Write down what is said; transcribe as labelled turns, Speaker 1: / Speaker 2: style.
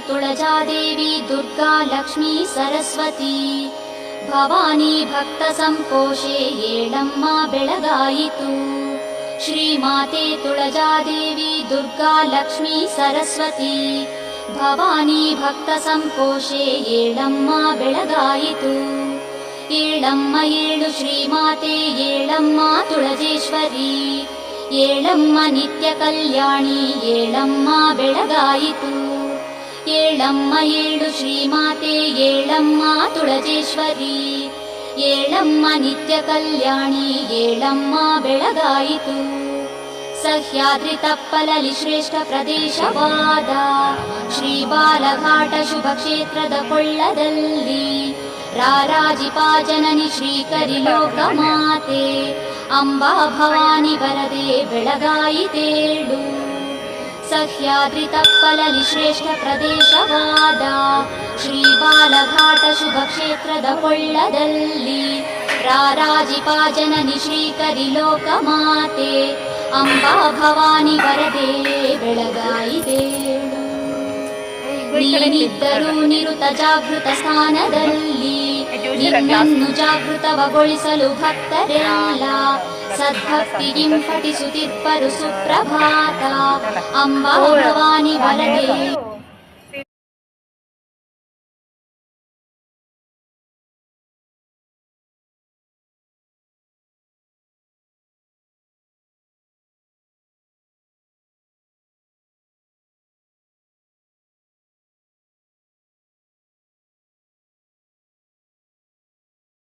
Speaker 1: ತುಳಜಾದೇವಿ ದುರ್ಗಾ ಲಕ್ಷ್ಮೀ ಸರಸ್ವತಿ ಭವಾನಿ ಭಕ್ತ ಸಂಪೋಷೆ ಏಳಮ್ಮ ಬೆಳಗಾಯಿತು. ಶ್ರೀಮಾತೆ ತುಳಜಾದೇವಿ ದುರ್ಗಾ ಲಕ್ಷ್ಮೀ ಸರಸ್ವತಿ ಭವಾನಿ ಭಕ್ತ ಸಂಪೋಷೆ ಏಳಮ್ಮ ಬೆಳಗಾಯಿತು. ಏಳಮ್ಮ ಏಳು ಶ್ರೀಮಾತೆ ಏಳಮ್ಮ ತುಳಜೇಶ್ವರಿ ಏಳಮ್ಮ ನಿತ್ಯ ಕಲ್ಯಾಣಿ ಏಳಮ್ಮ ಬೆಳಗಾಯಿತು. ಏಳಮ್ಮ ಏಳು ಶ್ರೀಮಾತೆ ಏಳಮ್ಮ ತುಳಜೇಶ್ವರಿ ಏಳಮ್ಮ ನಿತ್ಯ ಕಲ್ಯಾಣಿ ಏಳಮ್ಮ ಬೆಳಗಾಯಿತು. ಸಹ್ಯಾದ್ರಿ ತಪ್ಪಲಲಿ ಶ್ರೇಷ್ಠ ಪ್ರದೇಶವಾದ ಶ್ರೀ ಬಾಲಘಾಟ ಶುಭ ಕ್ಷೇತ್ರದ ಕೊಳ್ಳದಲ್ಲಿ ರಾರಾಜಿಪಾ ಜನನಿ ಶ್ರೀಕರಿ ಲೋಕಮಾತೆ ಅಂಬಾ ಭವಾನಿ ವರದೆ ಬೆಳಗಾಯಿತೇಳು. ಸಹ್ಯಾದ್ರಿ ತಪ್ಪಲಲಿ ಶ್ರೇಷ್ಠ ಪ್ರದೇಶವಾದ ಶ್ರೀ ಬಾಲಘಾಟ ಶುಭ ಕ್ಷೇತ್ರದ ಕೊಳ್ಳದಲ್ಲಿ ರಾರಾಜಿಪಾ ಜನನಿ ಶ್ರೀಕರಿ ಲೋಕಮಾತೆ ಅಂಬಾ ಭವಾನಿ ವರದೆ ಬೆಳಗಾಯಿತೇಳು. ನೀನಿದ್ದರೂ ನಿರುತ ಜಾಗೃತ ಸ್ಥಾನದಲ್ಲಿ ನಿನ್ನನ್ನು ಜಾಗೃತವಗೊಳಿಸಲು ಭಕ್ತರೆಲ್ಲ ಸದ್ಭಕ್ತಿಗಿಂ ಪಠಿಸುತ್ತಿಬ್ಬರು ಸುಪ್ರಭಾತ ಅಂಬಾ ಭವಾನಿ ವರದೆ